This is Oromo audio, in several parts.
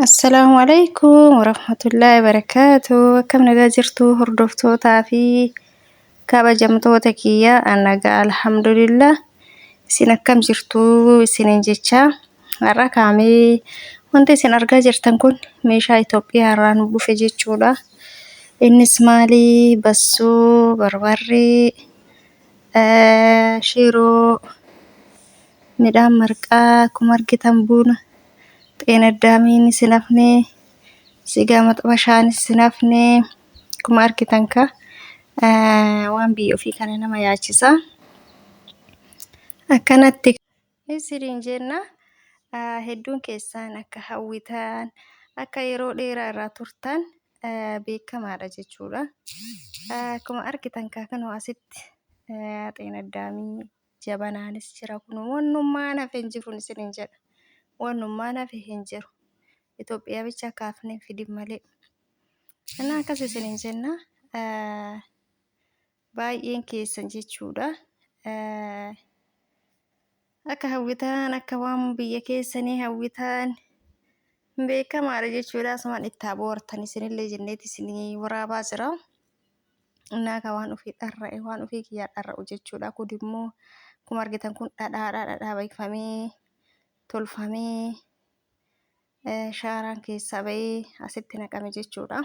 Assalaamu alaykum warahmatullaahi wabarakaatuh. Akkam nagaa jirtu hordoftootaa fi kabajamtoota kiyya nagaa alhamdulillah. Isin akkam jirtu isiniin jecha har'a kaamee wanti isin argaa jirtan kun meeshaa Itoophiyaa irraa nu dhufe jechuudha. Innis maali? Bassoo, barbarree, shiroo, midhaan marqaa, akkuma argitan buna. Xeenaddaamiin isin hafnee sigaa maxxabashaanis isin hafnee akkuma argitan ka waan biyya ofii kana nama yaachisa. Akkanatti isiniin jenna hedduun keessan akka hawwitan akka yeroo dheeraa irraa turtan beekamaadha jechuudha. Akkuma argitan kanoo asitti xeenaddaamii jabanaanis jira kun wannummaan hafe hin jiru isiniin jedha. Wannummaan hafe hin jiru. Itoophiyaa bicha kaafnee fidin malee. Kana akkas isiniin jenna baay'een keessan jechuudha. Akka hawwitan akka waan biyya keessanii hawwitan beekamaadha jechuudha. Asumaan itti boortan isinillee jenneeti isinii waraabaa jira. Innaa waan ofii dharra'e waan ofii kiyyaa dharra'u jechuudha. Kun immoo akkuma argitan kun dhadhaa beekfamee tolfamee shaaraan keessaa bahee asitti naqame jechuudha.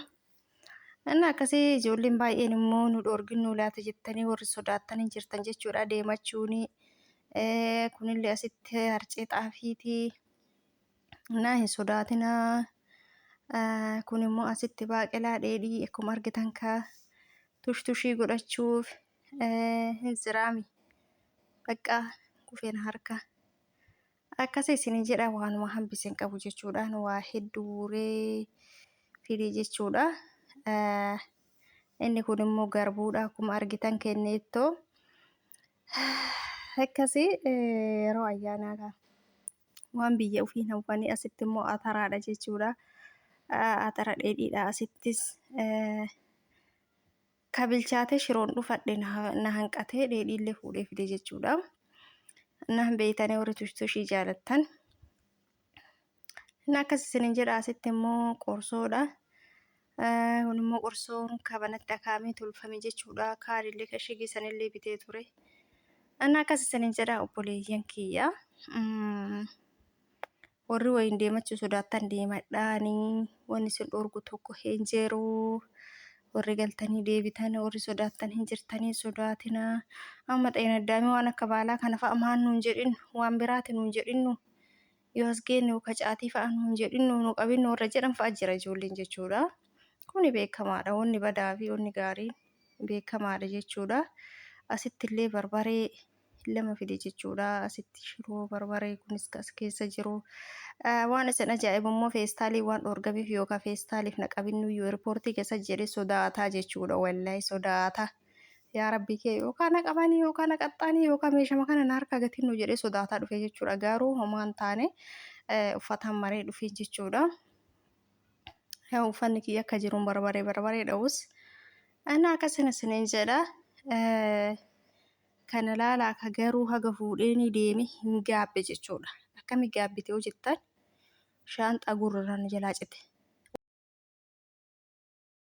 Innaa akkasii ijoolleen baay'een immoo nu dhoorginu laata jettanii warri sodaattan hin jirtan jechuudha. Deemachuuni kunillee asitti harcee xaafiiti. Innaa hin sodaatinaa. Kun immoo asitti baaqelaa dheedhii akkuma argitan ka tushtushii godhachuuf hin jiraami. Bakka kufeen harka. Akkasii isin jedha waanuma hambisen qabu jechuudha. Waa hedduu fide jechuudha. Inni kun immoo garbuudha akkuma argitan kenneettoo. Akkasii yeroo ayyaanaa waan biyya ofii hawwanii asitti immoo ataraadha jechuudha. Atara dheedhiidha asittis ka bilchaate shiroon dhufadhe na hanqatee dheedhiillee fuudhee fide jechuudha. Naan beeytanii warri tushtushii jaalattan. Inni akkas isiniin jedha asitti immoo qorsoodha. Kun immoo qorsoon kabanatti akaamee tolfame jechuudha. Kaanillee kashigii sanillee bitee ture. Inni akkas isiniin jedha obboleeyyan kiyya. Warri wayiin deemachuu sodaattan deemadhaanii wanni isin dhoorgu tokko hin jiru. Warri galtanii deebitan warri sodaattan hin jirtanii sodaatina. Amma xeenaddaamii waan akka baalaa kana fa'a maan nuun jedhin waan biraati nuun jedhinnu yoo as geenne kacaatii fa'a nuun jedhinnu nu qabinnu warra jedhan fa'a jira ijoolleen jechuudha. Kuni beekamaadha wanni badaa fi wanni gaarii beekamaadha jechuudha. Asittillee barbaree lama fide jechuudha. Asitti shiroo barbaree kunis as keessa jiru. Waan isin ajaa'ibu immoo feestaalii waan dhoorgameef yookaan feestaaliif naqabinnu yoo riipoortii keessa jedhee sodaataa jechuudha. Wallahi sodaata. Yaa rabbi kee yookaan naqamanii yookaan naqaxxanii yookaan meeshama kana na harka gatiin nu jedhee sodaataa dhufe jechuudha. Garuu homaan taane uffatan maree dhufe jechuudha. Yaa uffanni kiyya akka jiruun barbaree dha'us. Ana akkasina isiniin jedha. Kana laalaa akka garuu haga fuudheenii deeme hin gaabbe jechuudha. Akkami gaabbite yoo jettan shaanxaa gurraraan jalaa cite.